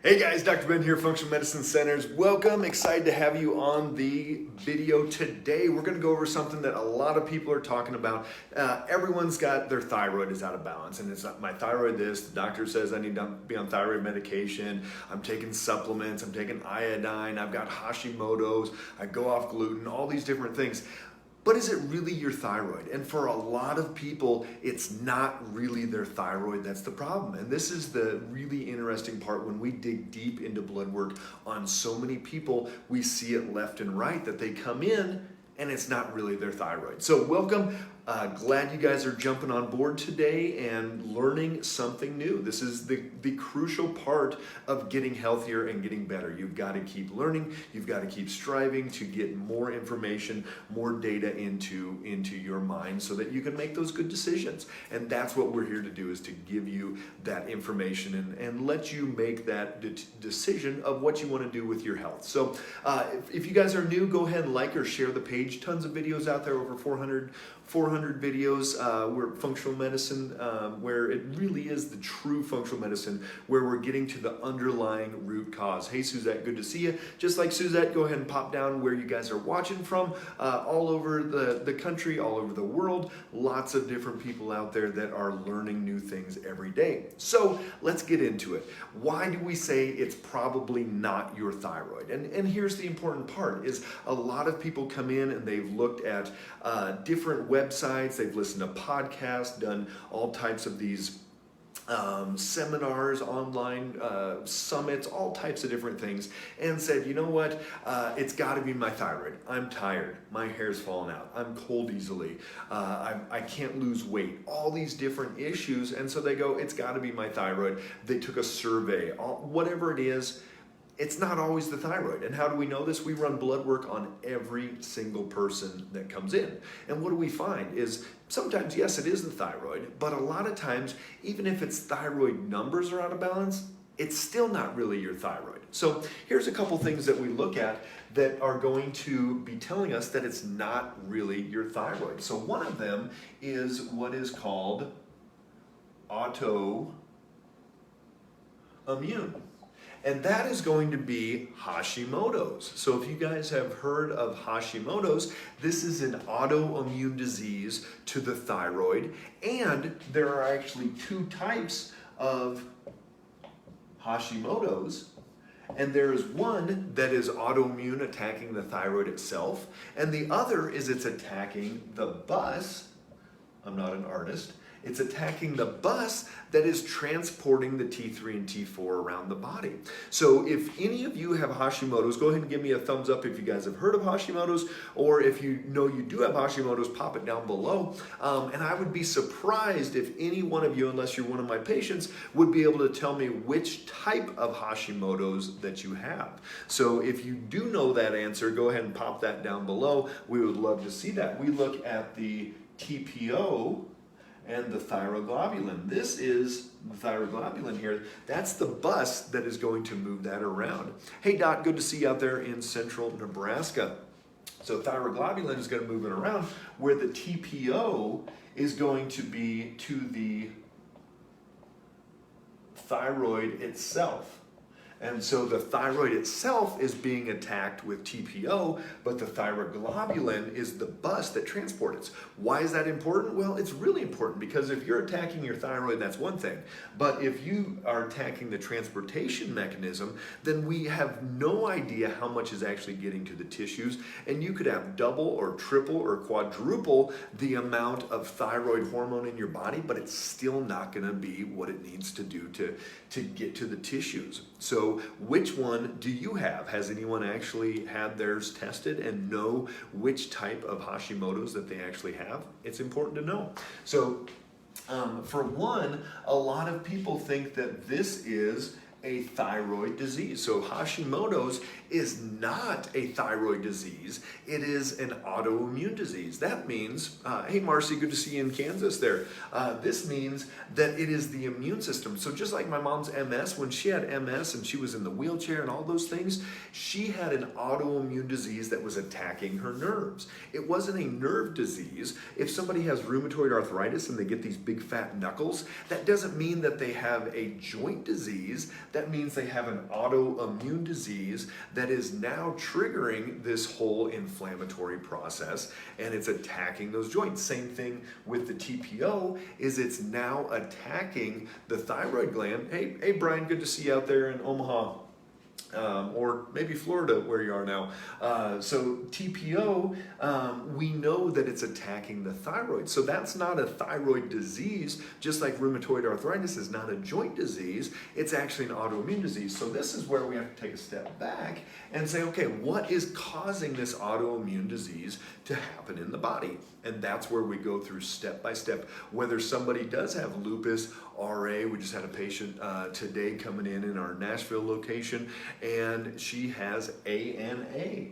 Hey guys, Dr. Ben here, Functional Medicine Centers. Welcome, excited to have you on the video today. We're gonna go over something that a lot of people are talking about. Everyone's got their thyroid is out of balance, and it's not my thyroid this, the doctor says I need to be on thyroid medication, I'm taking supplements, I'm taking iodine, I've got Hashimoto's, I go off gluten, all these different things. But is it really your thyroid? And for a lot of people, it's not really their thyroid that's the problem. And this is the really interesting part when we dig deep into blood work on so many people, we see it left and right that they come in and it's not really their thyroid. So welcome. Glad you guys are jumping on board today and learning something new. This is the crucial part of getting healthier and getting better. You've got to keep learning. You've got to keep striving to get more information, more data into your mind so that you can make those good decisions. And that's what we're here to do, is to give you that information and let you make that decision of what you want to do with your health. So if you guys are new, go ahead and like or share the page. Tons of videos out there, over 400 videos. We're functional medicine, where it really is the true functional medicine, where we're getting to the underlying root cause. Hey Suzette, good to see you. Just like Suzette, go ahead and pop down where you guys are watching from, all over the country, all over the world. Lots of different people out there that are learning new things every day. So let's get into it. Why do we say it's probably not your thyroid? And here's the important part, is a lot of people come in and they've looked at different websites, they've listened to podcasts, done all types of these seminars, online summits, all types of different things, and said, you know what, it's got to be my thyroid. I'm tired, my hair's falling out, I'm cold easily, I can't lose weight, all these different issues, and so they go, it's got to be my thyroid. They took a survey, whatever it is. It's not always the thyroid. And how do we know this? We run blood work on every single person that comes in. And what do we find is sometimes, yes, it is the thyroid, but a lot of times, even if its thyroid numbers are out of balance, it's still not really your thyroid. So here's a couple things that we look at that are going to be telling us that it's not really your thyroid. So one of them is what is called autoimmune. And that is going to be Hashimoto's. So if you guys have heard of Hashimoto's, this is an autoimmune disease to the thyroid. And there are actually two types of Hashimoto's. And there is one that is autoimmune, attacking the thyroid itself. And the other is it's attacking the bus. I'm not an artist. It's attacking the bus that is transporting the T3 and T4 around the body. So if any of you have Hashimoto's, go ahead and give me a thumbs up if you guys have heard of Hashimoto's, or if you know you do have Hashimoto's, pop it down below. And I would be surprised if any one of you, unless you're one of my patients, would be able to tell me which type of Hashimoto's that you have. So if you do know that answer, go ahead and pop that down below. We would love to see that. We look at the TPO and the thyroglobulin. This is the thyroglobulin here. That's the bus that is going to move that around. Hey Dot, good to see you out there in central Nebraska. So thyroglobulin is going to move it around, where the TPO is going to be to the thyroid itself. And so the thyroid itself is being attacked with TPO, but the thyroglobulin is the bus that transports it. Why is that important? Well, it's really important because if you're attacking your thyroid, that's one thing. But if you are attacking the transportation mechanism, then we have no idea how much is actually getting to the tissues. And you could have double or triple or quadruple the amount of thyroid hormone in your body, but it's still not going to be what it needs to do to get to the tissues. So which one do you have? Has anyone actually had theirs tested and know which type of Hashimoto's that they actually have? It's important to know. So for one, a lot of people think that this is a thyroid disease. So Hashimoto's is not a thyroid disease. It is an autoimmune disease. That means, hey Marcy, good to see you in Kansas there. This means that it is the immune system. So just like my mom's MS, when she had MS and she was in the wheelchair and all those things, she had an autoimmune disease that was attacking her nerves. It wasn't a nerve disease. If somebody has rheumatoid arthritis and they get these big fat knuckles, that doesn't mean that they have a joint disease. that means they have an autoimmune disease that is now triggering this whole inflammatory process, and it's attacking those joints. Same thing with the TPO, is it's now attacking the thyroid gland. Hey Brian, good to see you out there in Omaha. Or maybe Florida where you are now. So TPO, we know that it's attacking the thyroid. So that's not a thyroid disease, just like rheumatoid arthritis is not a joint disease, it's actually an autoimmune disease. So this is where we have to take a step back and say, okay, what is causing this autoimmune disease to happen in the body? And that's where we go through step by step, whether somebody does have lupus, RA. We just had a patient today coming in our Nashville location, and she has ANA.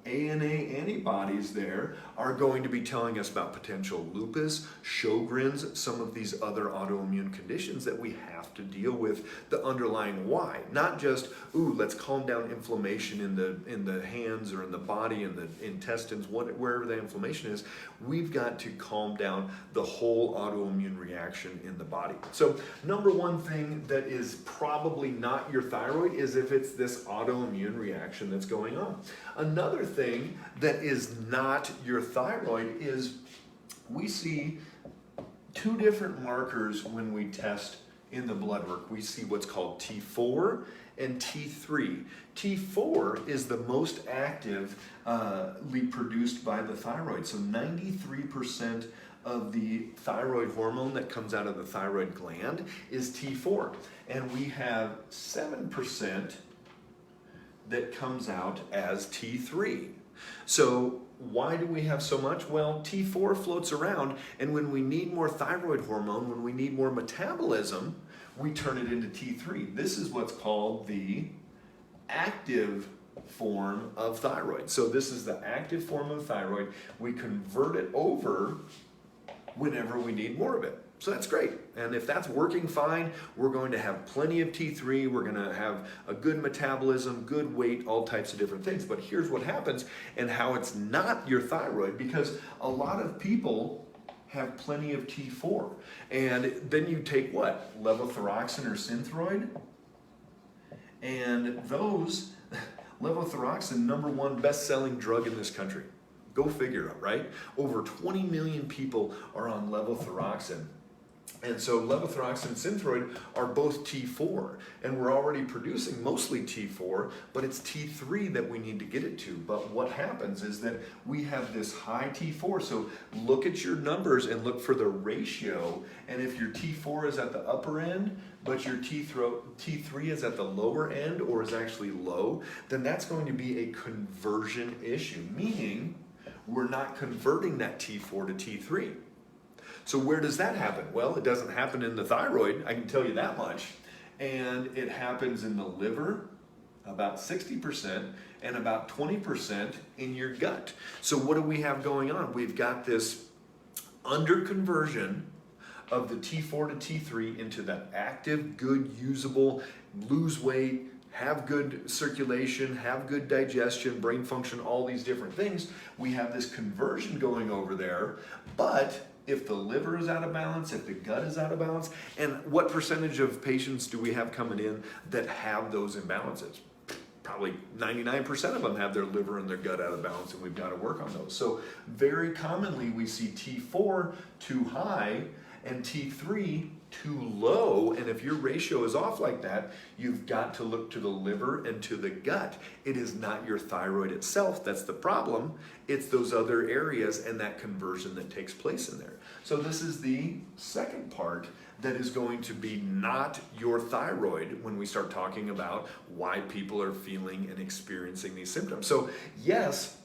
ANA antibodies there are going to be telling us about potential lupus, Sjogren's, some of these other autoimmune conditions that we have to deal with the underlying why. Not just, ooh, let's calm down inflammation in the hands or in the body, in the intestines, wherever the inflammation is. We've got to calm down the whole autoimmune reaction in the body. So number one thing that is probably not your thyroid is if it's this autoimmune reaction that's going on. Another thing that is not your thyroid is we see two different markers when we test in the blood work. We see what's called T4 and T3. T4 is the most actively produced by the thyroid. So 93% of the thyroid hormone that comes out of the thyroid gland is T4. And we have 7% that comes out as T3. So why do we have so much? Well, T4 floats around, and when we need more thyroid hormone, when we need more metabolism, we turn it into T3. This is what's called the active form of thyroid. So this is the active form of thyroid. We convert it over whenever we need more of it. So that's great. And if that's working fine, we're going to have plenty of T3, we're going to have a good metabolism, good weight, all types of different things. But here's what happens and how it's not your thyroid, because a lot of people have plenty of T4. And then you take what? Levothyroxine or Synthroid? And those, levothyroxine, #1 best-selling drug in this country. Go figure, right? Over 20 million people are on levothyroxine. And so levothyroxine and Synthroid are both T4, and we're already producing mostly T4, but it's T3 that we need to get it to. But what happens is that we have this high T4, so look at your numbers and look for the ratio, and if your T4 is at the upper end, but your T3 is at the lower end or is actually low, then that's going to be a conversion issue, meaning we're not converting that T4 to T3. So where does that happen? Well, it doesn't happen in the thyroid, I can tell you that much. And it happens in the liver, about 60%, and about 20% in your gut. So what do we have going on? We've got this underconversion of the T4 to T3 into that active, good, usable, lose weight, have good circulation, have good digestion, brain function, all these different things. We have this conversion going over there, but if the liver is out of balance, if the gut is out of balance, and what percentage of patients do we have coming in that have those imbalances? Probably 99% of them have their liver and their gut out of balance, and we've got to work on those. So very commonly we see T4 too high and T3 too low, and if your ratio is off like that, you've got to look to the liver and to the gut. It is not your thyroid itself that's the problem, it's those other areas and that conversion that takes place in there. So this is the second part that is going to be not your thyroid when we start talking about why people are feeling and experiencing these symptoms. So yes,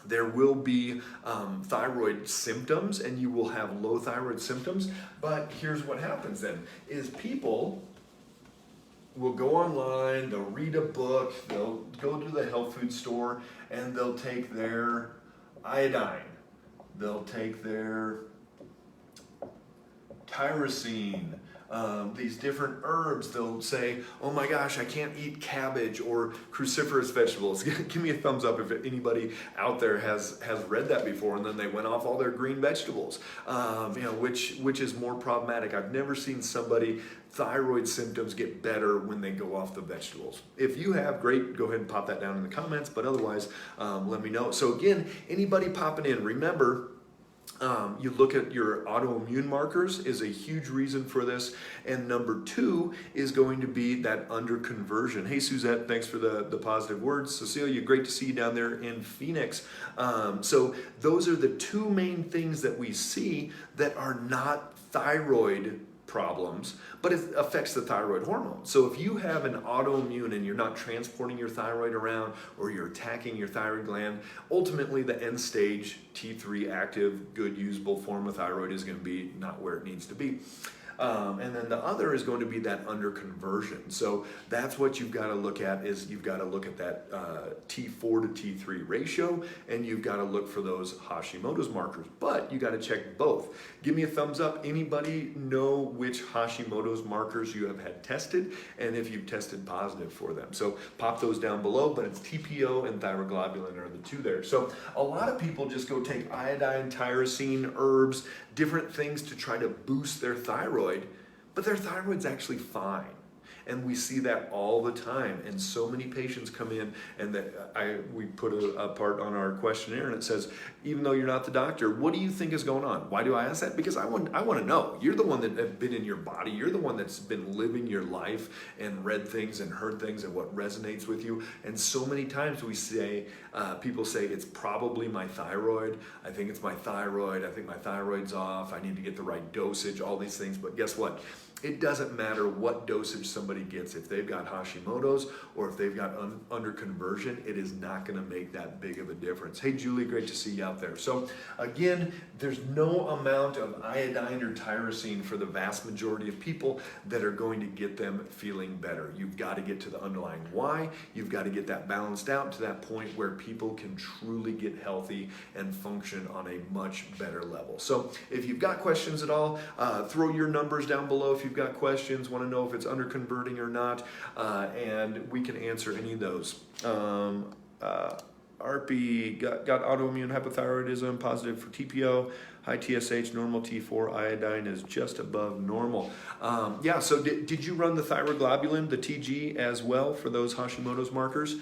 there will be thyroid symptoms, and you will have low thyroid symptoms, but here's what happens then, is people will go online, they'll read a book, they'll go to the health food store, and they'll take their iodine, they'll take their tyrosine, these different herbs. They'll say, oh my gosh, I can't eat cabbage or cruciferous vegetables. Give me a thumbs up if anybody out there has read that before, and then they went off all their green vegetables, which is more problematic. I've never seen somebody thyroid symptoms get better when they go off the vegetables. If you have, great, go ahead and pop that down in the comments, but otherwise, let me know. So again, anybody popping in, remember, you look at your autoimmune markers is a huge reason for this. And number 2 is going to be that underconversion. Hey, Suzette, thanks for the positive words. Cecilia, great to see you down there in Phoenix. So those are the 2 main things that we see that are not thyroid problems, but it affects the thyroid hormone. So if you have an autoimmune and you're not transporting your thyroid around, or you're attacking your thyroid gland, ultimately the end stage T3 active, good usable form of thyroid is going to be not where it needs to be. And then the other is going to be that underconversion. So that's what you've got to look at, is you've got to look at that T4 to T3 ratio, and you've got to look for those Hashimoto's markers. But you got to check both. Give me a thumbs up. Anybody know which Hashimoto's markers you have had tested, and if you've tested positive for them? So pop those down below, but it's TPO and thyroglobulin are the 2 there. So a lot of people just go take iodine, tyrosine, herbs, different things to try to boost their thyroid, but their thyroid's actually fine. And we see that all the time. And so many patients come in, and we put a part on our questionnaire, and it says, even though you're not the doctor, what do you think is going on? Why do I ask that? Because I want to know. You're the one that has been in your body. You're the one that's been living your life and read things and heard things and what resonates with you. And so many times we say, people say, it's probably my thyroid. I think it's my thyroid. I think my thyroid's off. I need to get the right dosage, all these things. But guess what? It doesn't matter what dosage somebody gets. If they've got Hashimoto's or if they've got underconversion, it is not going to make that big of a difference. Hey, Julie, great to see you out there. So again, there's no amount of iodine or tyrosine for the vast majority of people that are going to get them feeling better. You've got to get to the underlying why. You've got to get that balanced out to that point where people can truly get healthy and function on a much better level. So if you've got questions at all, throw your numbers down below. If you've got questions, want to know if it's underconverting or not, and we can answer any of those. RP got autoimmune hypothyroidism, positive for TPO, high TSH, normal T4, iodine is just above normal. Yeah, so did you run the thyroglobulin, the TG, as well for those Hashimoto's markers?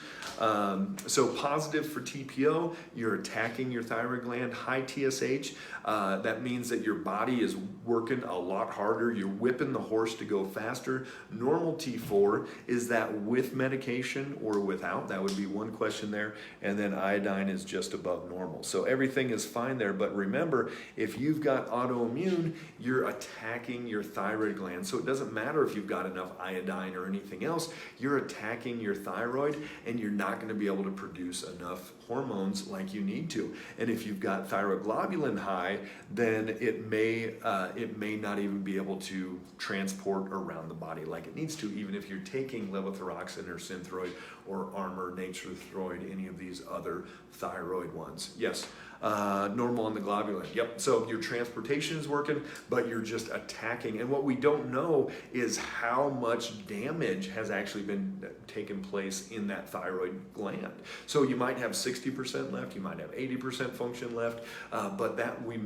So positive for TPO, you're attacking your thyroid gland. High TSH, that means that your body is working a lot harder. You're whipping the horse to go faster. Normal T4, is that with medication or without? That would be one question there. And then iodine is just above normal. So everything is fine there, but remember, if you've got autoimmune, you're attacking your thyroid gland. So it doesn't matter if you've got enough iodine or anything else, you're attacking your thyroid, and you're not going to be able to produce enough hormones like you need to. And if you've got thyroglobulin high, then it may not even be able to transport around the body like it needs to, even if you're taking levothyroxine or Synthroid or Armour, Nature's-Throid, any of these other thyroid ones. Yes. Normal on the globulin. Yep. So your transportation is working, but you're just attacking. And what we don't know is how much damage has actually been taken place in that thyroid gland. So you might have 60% left, you might have 80% function left, but that we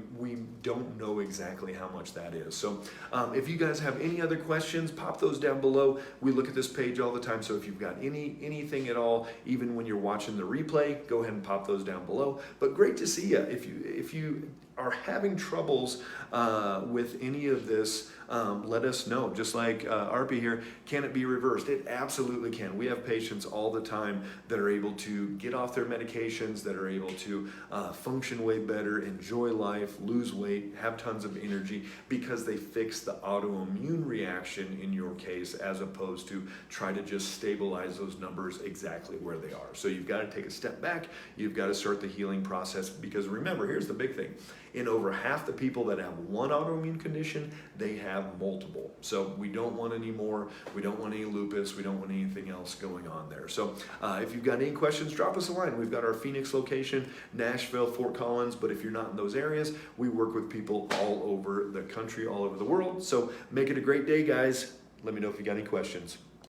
don't know exactly how much that is. So if you guys have any other questions, pop those down below. We look at this page all the time, so if you've got anything at all, even when you're watching the replay, go ahead and pop those down below. But great to see you. If you are having troubles with any of this, let us know. Just like RP here, can it be reversed? It absolutely can. We have patients all the time that are able to get off their medications, that are able to function way better, enjoy life, lose weight, have tons of energy, because they fix the autoimmune reaction in your case, as opposed to try to just stabilize those numbers exactly where they are. So you've got to take a step back. You've got to start the healing process, because remember, here's the big thing. in over half the people that have one autoimmune condition, they have multiple. So we don't want any more. We don't want any lupus. We don't want anything else going on there. So if you've got any questions, drop us a line. We've got our Phoenix location, Nashville, Fort Collins, but if you're not in those areas, we work with people all over the country, all over the world. So make it a great day, guys. Let me know if you got any questions.